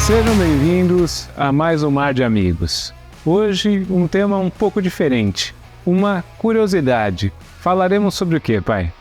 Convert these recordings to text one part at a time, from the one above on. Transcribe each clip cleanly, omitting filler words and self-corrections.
Sejam bem-vindos a mais um Mar de Amigos. Hoje, um tema um pouco diferente, uma curiosidade. Falaremos sobre o que, pai?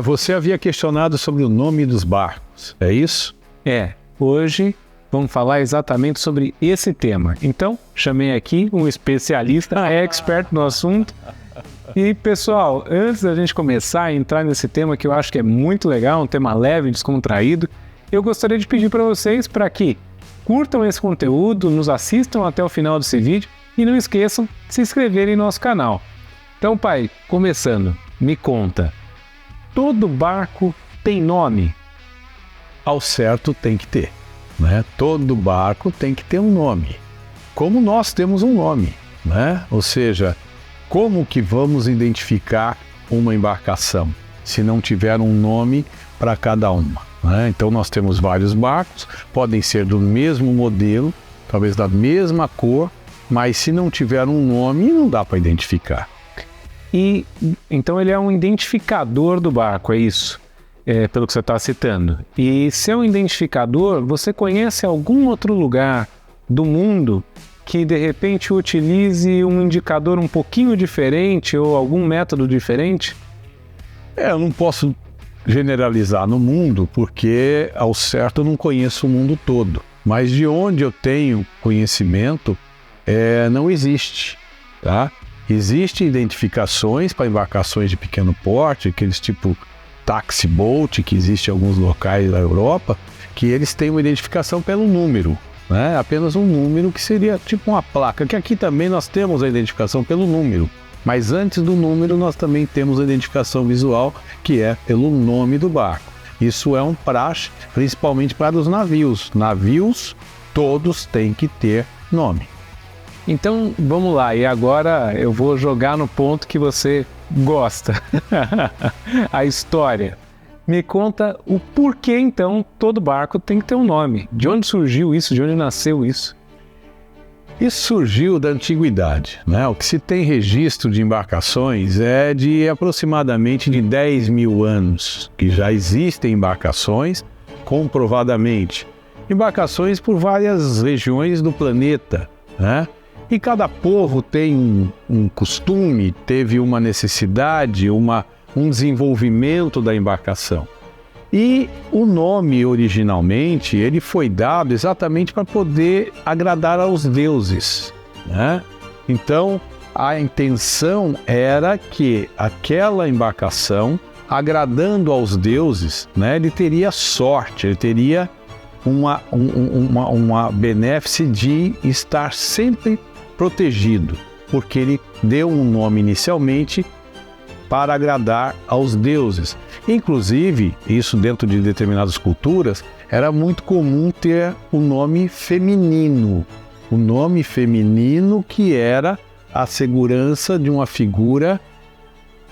Você havia questionado sobre o nome dos barcos, é isso? Hoje vamos falar exatamente sobre esse tema. Então, chamei aqui um especialista, expert no assunto. E, pessoal, antes da gente começar a entrar nesse tema que eu acho que é muito legal, um tema leve, descontraído, eu gostaria de pedir para vocês para que curtam esse conteúdo, nos assistam até o final desse vídeo e não esqueçam de se inscreverem no nosso canal. Então, pai, começando, me conta, todo barco tem nome? Ao certo tem que ter, né? Todo barco tem que ter um nome, como nós temos um nome, né? Ou seja, como que vamos identificar uma embarcação se não tiver um nome para cada uma? Então nós temos vários barcos, podem ser do mesmo modelo, talvez da mesma cor, mas se não tiver um nome, não dá para identificar. E então ele é um identificador do barco, é isso? Pelo que você está citando. E se é um identificador, você conhece algum outro lugar do mundo que de repente utilize um indicador um pouquinho diferente ou algum método diferente? Eu não posso generalizar no mundo, porque ao certo eu não conheço o mundo todo, mas de onde eu tenho conhecimento não existe, tá? Existem identificações para embarcações de pequeno porte, aqueles tipo taxi boat, que existe em alguns locais da Europa, que eles têm uma identificação pelo número, né? Apenas um número que seria tipo uma placa, que aqui também nós temos a identificação pelo número. Mas antes do número, nós também temos a identificação visual, que é pelo nome do barco. Isso é um praxe, principalmente para os navios. Navios, todos têm que ter nome. Então, vamos lá. E agora eu vou jogar no ponto que você gosta. A história. Me conta o porquê, então, todo barco tem que ter um nome. De onde surgiu isso? De onde nasceu isso? Isso surgiu da antiguidade, né? O que se tem registro de embarcações é de aproximadamente de 10 mil anos, que já existem embarcações, comprovadamente. Embarcações por várias regiões do planeta, né? E cada povo tem um costume, teve uma necessidade, um desenvolvimento da embarcação. E o nome, originalmente, ele foi dado exatamente para poder agradar aos deuses, né? Então, a intenção era que aquela embarcação, agradando aos deuses, né, ele teria sorte, ele teria uma benéfice de estar sempre protegido, porque ele deu um nome inicialmente para agradar aos deuses. Inclusive, isso dentro de determinadas culturas, era muito comum ter o nome feminino. O nome feminino que era a segurança de uma figura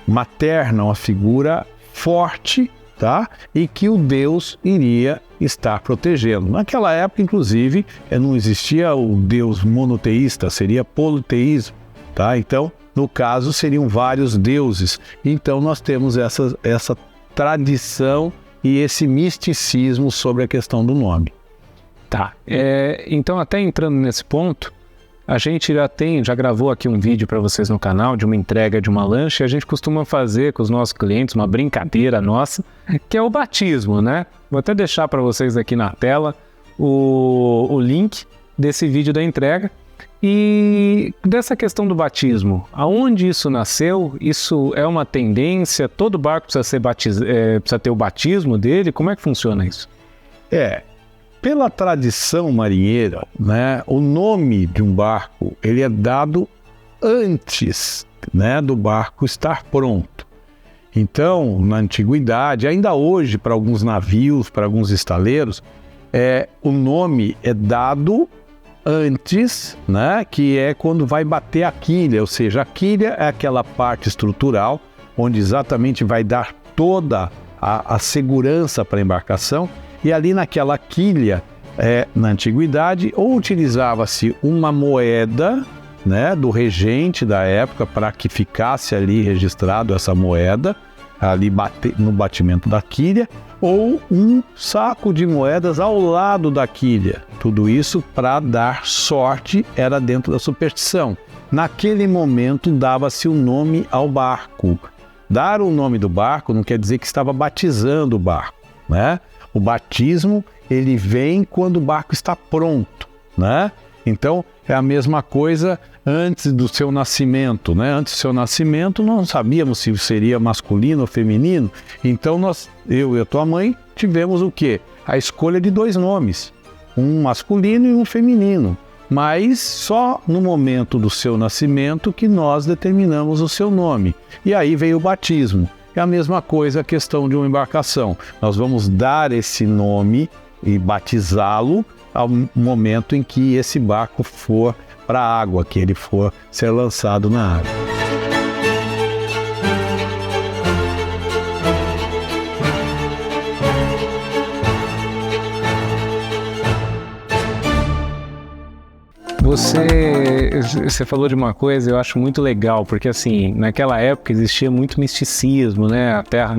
materna, uma figura forte, tá? E que o Deus iria estar protegendo. Naquela época, inclusive, não existia o Deus monoteísta, seria politeísmo, tá? Então, no caso, seriam vários deuses. Então, nós temos essa tradição e esse misticismo sobre a questão do nome. Tá. Então, até entrando nesse ponto, a gente já gravou aqui um vídeo para vocês no canal de uma entrega de uma lancha, e a gente costuma fazer com os nossos clientes uma brincadeira nossa, que é o batismo, né? Vou até deixar para vocês aqui na tela o link desse vídeo da entrega. E dessa questão do batismo, aonde isso nasceu? Isso é uma tendência? Todo barco precisa precisa ter o batismo dele? Como é que funciona isso? Pela tradição marinheira, né, o nome de um barco ele é dado antes, né, do barco estar pronto. Então, na antiguidade, ainda hoje para alguns navios, para alguns estaleiros, o nome é dado antes, né, que é quando vai bater a quilha, ou seja, a quilha é aquela parte estrutural onde exatamente vai dar toda a segurança para a embarcação, e ali naquela quilha, na antiguidade, ou utilizava-se uma moeda, né, do regente da época para que ficasse ali registrado essa moeda, ali no batimento da quilha, ou um saco de moedas ao lado da quilha. Tudo isso para dar sorte, era dentro da superstição. Naquele momento dava-se o nome ao barco. Dar o nome do barco não quer dizer que estava batizando o barco, né? O batismo, ele vem quando o barco está pronto, né? Então, é a mesma coisa antes do seu nascimento, né? Antes do seu nascimento, não sabíamos se seria masculino ou feminino. Então, eu e a tua mãe tivemos o quê? A escolha de 2 nomes, um masculino e um feminino. Mas só no momento do seu nascimento que nós determinamos o seu nome. E aí veio o batismo. É a mesma coisa a questão de uma embarcação. Nós vamos dar esse nome e batizá-lo ao momento em que esse barco for para a água, que ele for ser lançado na água. Você falou de uma coisa, eu acho muito legal, porque assim, naquela época existia muito misticismo, né? A Terra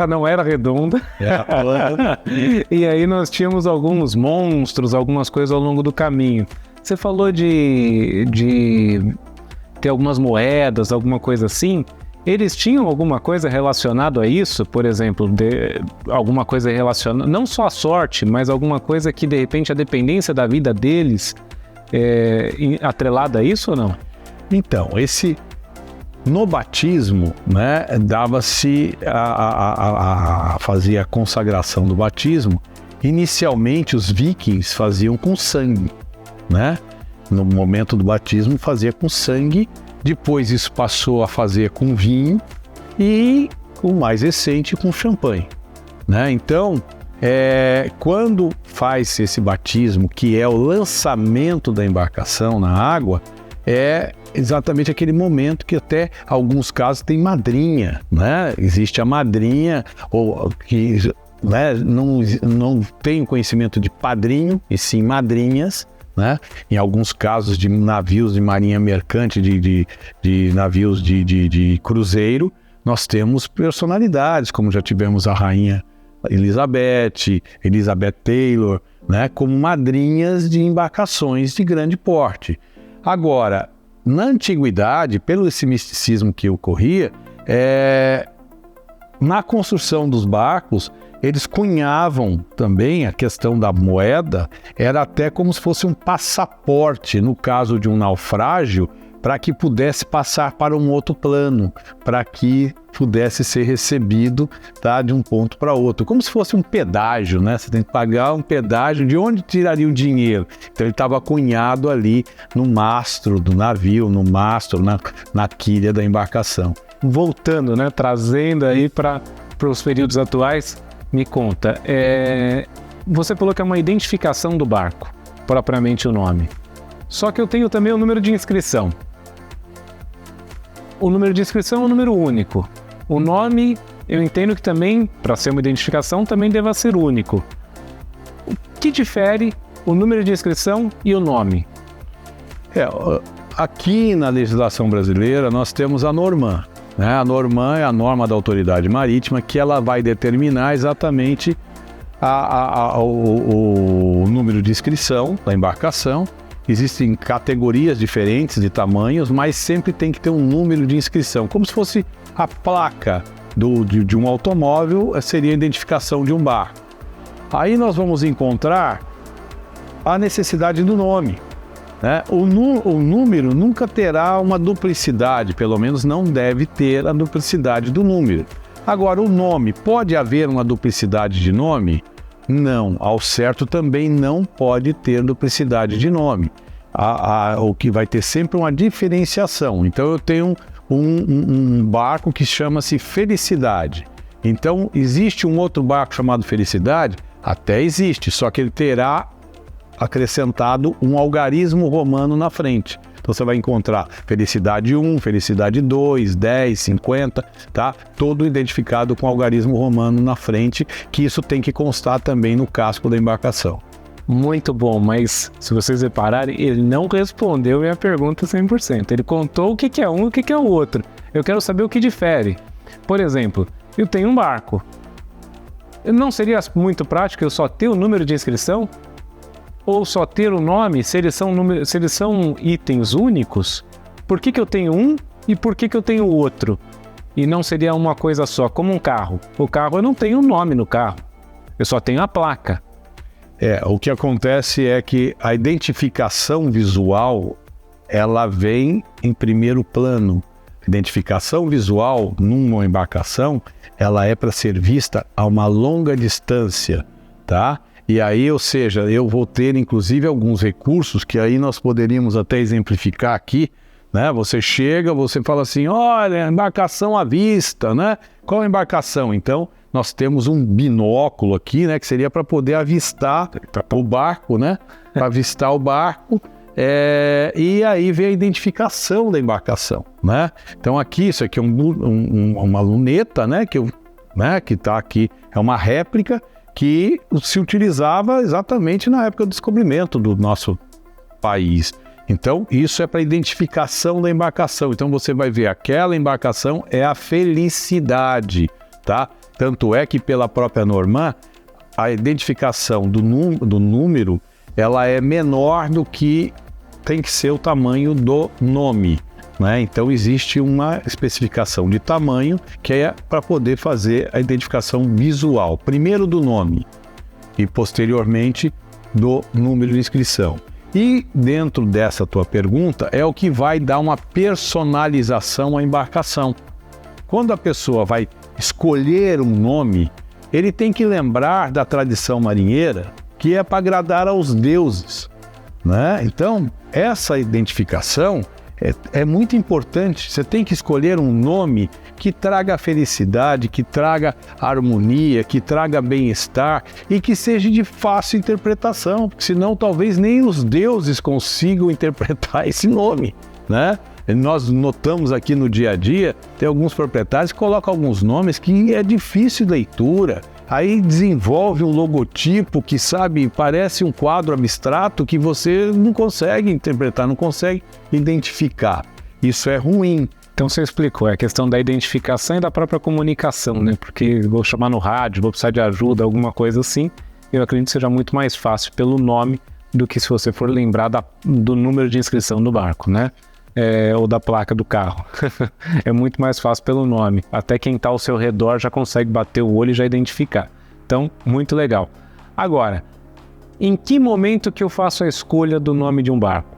não era redonda. E aí nós tínhamos alguns monstros, algumas coisas ao longo do caminho. Você falou de ter algumas moedas, alguma coisa assim. Eles tinham alguma coisa relacionada a isso? Por exemplo, alguma coisa relacionada, não só a sorte, mas alguma coisa que de repente a dependência da vida deles é atrelada a isso ou não? Então, no batismo, né, dava-se fazia a consagração do batismo. Inicialmente os vikings faziam com sangue, né? No momento do batismo fazia com sangue. Depois isso passou a fazer com vinho e o mais recente com champanhe, né? Então, quando faz esse batismo, que é o lançamento da embarcação na água, é exatamente aquele momento que até alguns casos tem madrinha, né? Existe a madrinha, ou que, né, não tem conhecimento de padrinho, e sim madrinhas, né? Em alguns casos de navios de marinha mercante, de navios de cruzeiro, nós temos personalidades, como já tivemos a rainha Elizabeth Taylor, né? Como madrinhas de embarcações de grande porte. Agora, na antiguidade, pelo esse misticismo que ocorria, na construção dos barcos, eles cunhavam também a questão da moeda, era até como se fosse um passaporte, no caso de um naufrágio, para que pudesse passar para um outro plano, para que pudesse ser recebido, tá, de um ponto para outro. Como se fosse um pedágio, né? Você tem que pagar um pedágio, de onde tiraria o dinheiro? Então ele estava cunhado ali no mastro do navio, no mastro, na quilha da embarcação. Voltando, né? Trazendo aí para os períodos atuais, me conta, você falou que é uma identificação do barco, propriamente o nome. Só que eu tenho também o número de inscrição. O número de inscrição é um número único. O nome, eu entendo que também, para ser uma identificação, também deva ser único. O que difere o número de inscrição e o nome? Aqui na legislação brasileira nós temos a Norman, né? A Norman é a norma da autoridade marítima, que ela vai determinar exatamente o número de inscrição da embarcação. Existem categorias diferentes de tamanhos, mas sempre tem que ter um número de inscrição. Como se fosse a placa de um automóvel, seria a identificação de um barco. Aí nós vamos encontrar a necessidade do nome, né? O número nunca terá uma duplicidade, pelo menos não deve ter a duplicidade do número. Agora, o nome, pode haver uma duplicidade de nome? Não, ao certo também não pode ter duplicidade de nome. O que vai ter sempre uma diferenciação. Então eu tenho um barco que chama-se Felicidade. Então existe um outro barco chamado Felicidade? Até existe, só que ele terá acrescentado um algarismo romano na frente. Então você vai encontrar Felicidade 1, Felicidade 2, 10, 50, tá? Todo identificado com algarismo romano na frente, que isso tem que constar também no casco da embarcação. Muito bom, mas se vocês repararem, ele não respondeu minha pergunta 100%. Ele contou o que é um e o que é o outro. Eu quero saber o que difere. Por exemplo, eu tenho um barco. Não seria muito prático eu só ter o número de inscrição? Ou só ter o nome, se eles são itens únicos? Por que eu tenho um e por que eu tenho outro? E não seria uma coisa só, como um carro. O carro, eu não tenho nome no carro, eu só tenho a placa. O que acontece é que a identificação visual, ela vem em primeiro plano. A identificação visual numa embarcação, ela é para ser vista a uma longa distância, tá? E aí, ou seja, eu vou ter inclusive alguns recursos que aí nós poderíamos até exemplificar aqui, né? Você chega, você fala assim, olha, embarcação à vista, né? Qual a embarcação? Então, nós temos um binóculo aqui, né? Que seria para poder avistar o barco, né? Para avistar o barco. E aí vem a identificação da embarcação, né? Então aqui, isso aqui é uma luneta, né? Que está aqui, é uma réplica que se utilizava exatamente na época do descobrimento do nosso país. Então isso é para identificação da embarcação. Então você vai ver, aquela embarcação é a Felicidade, tá? Tanto é que pela própria Normand, a identificação do número, ela é menor do que tem que ser o tamanho do nome, né? Então existe uma especificação de tamanho que é para poder fazer a identificação visual, primeiro do nome e posteriormente do número de inscrição. E dentro dessa tua pergunta é o que vai dar uma personalização à embarcação. Quando a pessoa vai escolher um nome, ele tem que lembrar da tradição marinheira, que é para agradar aos deuses, né? Então, essa identificação é muito importante. Você tem que escolher um nome que traga felicidade, que traga harmonia, que traga bem-estar e que seja de fácil interpretação, porque senão talvez nem os deuses consigam interpretar esse nome, né? Nós notamos aqui no dia a dia, tem alguns proprietários que colocam alguns nomes que é difícil de leitura. Aí desenvolve um logotipo que, sabe, parece um quadro abstrato que você não consegue interpretar, não consegue identificar. Isso é ruim. Então você explicou, é a questão da identificação e da própria comunicação, né? Porque vou chamar no rádio, vou precisar de ajuda, alguma coisa assim. Eu acredito que seja muito mais fácil pelo nome do que se você for lembrar do número de inscrição do barco, né? Ou da placa do carro. É muito mais fácil pelo nome. Até quem está ao seu redor já consegue bater o olho e já identificar. Então, muito legal. Agora, em que momento que eu faço a escolha do nome de um barco?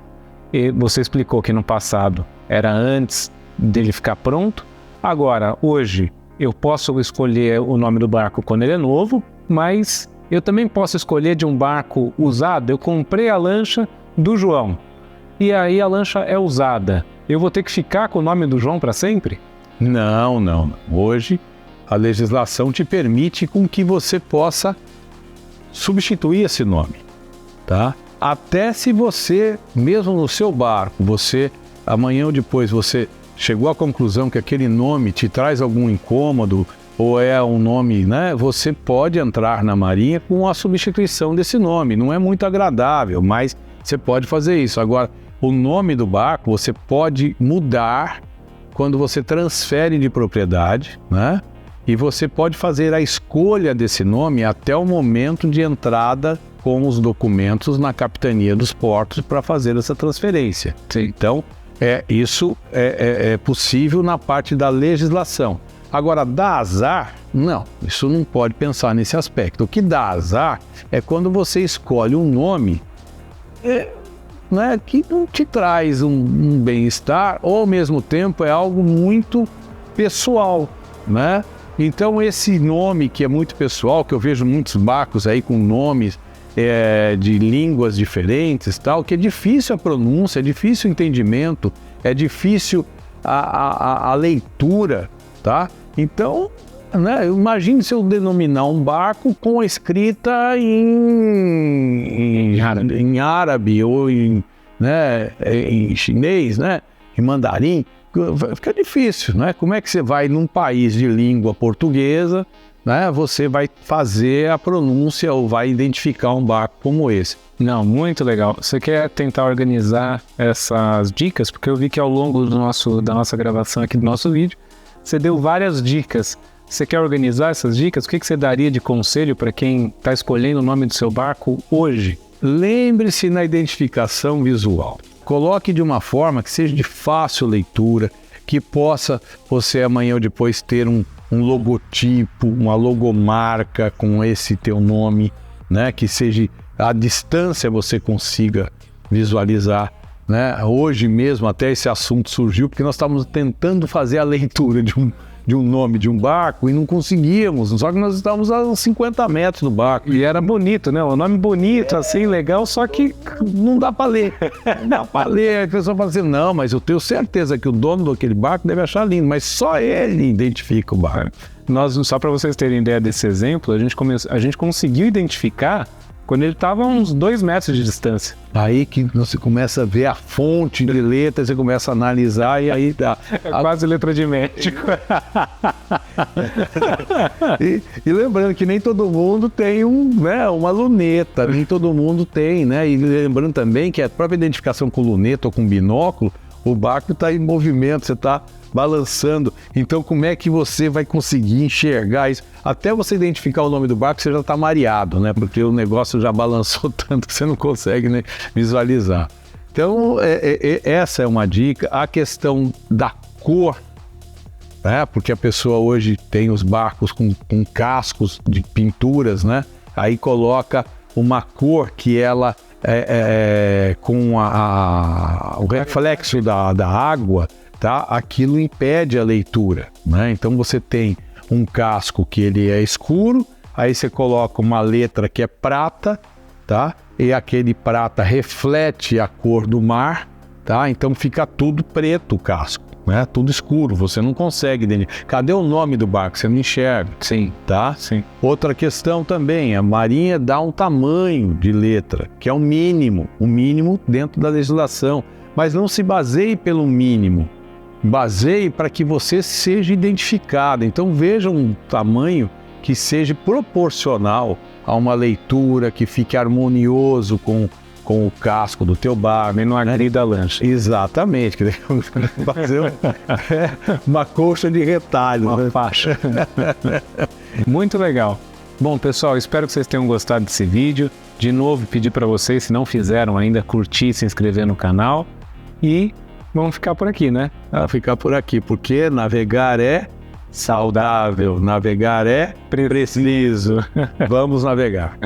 E você explicou que no passado era antes dele ficar pronto. Agora, hoje, eu posso escolher o nome do barco quando ele é novo, mas eu também posso escolher de um barco usado. Eu comprei a lancha do João. E aí a lancha é usada. Eu vou ter que ficar com o nome do João para sempre? Não. Hoje a legislação te permite com que você possa substituir esse nome, tá? Até se você, mesmo no seu barco, amanhã ou depois você chegou à conclusão que aquele nome te traz algum incômodo ou é um nome, né? Você pode entrar na Marinha com a substituição desse nome. Não é muito agradável, mas você pode fazer isso. Agora, o nome do barco você pode mudar quando você transfere de propriedade, né? E você pode fazer a escolha desse nome até o momento de entrada com os documentos na Capitania dos Portos para fazer essa transferência. Sim. Então, isso é possível na parte da legislação. Agora, dá azar? Não, isso não pode pensar nesse aspecto. O que dá azar é quando você escolhe um nome né, que não te traz um bem-estar, ou ao mesmo tempo é algo muito pessoal, né? Então esse nome que é muito pessoal, que eu vejo muitos barcos aí com nomes de línguas diferentes, tal, que é difícil a pronúncia, é difícil o entendimento, é difícil a leitura, tá? Então, né, imagine se eu denominar um barco com a escrita em árabe ou em chinês, né, em mandarim, fica difícil, né? Como é que você vai num país de língua portuguesa, né, você vai fazer a pronúncia ou vai identificar um barco como esse? Não, muito legal. Você quer tentar organizar essas dicas? Porque eu vi que ao longo da nossa gravação aqui do nosso vídeo, Você deu várias dicas. Você quer organizar essas dicas? O que você daria de conselho para quem está escolhendo o nome do seu barco hoje? Lembre-se na identificação visual. Coloque de uma forma que seja de fácil leitura, que possa você amanhã ou depois ter um logotipo, uma logomarca com esse teu nome, né? Que seja à distância você consiga visualizar. Né? Hoje mesmo até esse assunto surgiu porque nós estávamos tentando fazer a leitura de um nome de um barco e não conseguíamos, só que nós estávamos a 50 metros do barco. E era bonito, né? Um nome bonito, assim, legal, só que não dá para ler. Não dá para ler. A pessoa fala assim, não, mas eu tenho certeza que o dono daquele barco deve achar lindo, mas só ele identifica o barco. Só para vocês terem ideia desse exemplo, a gente conseguiu identificar quando ele estava a uns 2 metros de distância. Aí que você começa a ver a fonte de letra, você começa a analisar e aí dá. Quase letra de médico. e lembrando que nem todo mundo tem uma luneta, nem todo mundo tem, né? E lembrando também que a própria identificação com luneta ou com binóculo, o barco está em movimento, você está balançando. Então, como é que você vai conseguir enxergar isso? Até você identificar o nome do barco, você já está mareado, né? Porque o negócio já balançou tanto que você não consegue, né, visualizar. Então, essa é uma dica. A questão da cor, né? Porque a pessoa hoje tem os barcos com cascos de pinturas, né? Aí coloca uma cor que ela com o reflexo da água, tá? Aquilo impede a leitura, né? Então você tem um casco que ele é escuro, aí você coloca uma letra que é prata, tá? E aquele prata reflete a cor do mar, tá? Então fica tudo preto o casco, né? Tudo escuro, você não consegue identificar. Cadê o nome do barco? Você não enxerga. Sim. Tá? Sim. Outra questão também, a Marinha dá um tamanho de letra, que é o mínimo dentro da legislação, mas não se baseie pelo mínimo. Baseie para que você seja identificado. Então veja um tamanho que seja proporcional a uma leitura, que fique harmonioso com o casco do teu barco. Nem no arco da lancha. Exatamente. Fazer uma colcha de retalho. Uma faixa. Muito legal. Bom, pessoal, espero que vocês tenham gostado desse vídeo. De novo, pedir para vocês, se não fizeram ainda, curtir, se inscrever no canal. E vamos ficar por aqui, né? Ficar por aqui, porque navegar é saudável, navegar é preciso. Vamos navegar.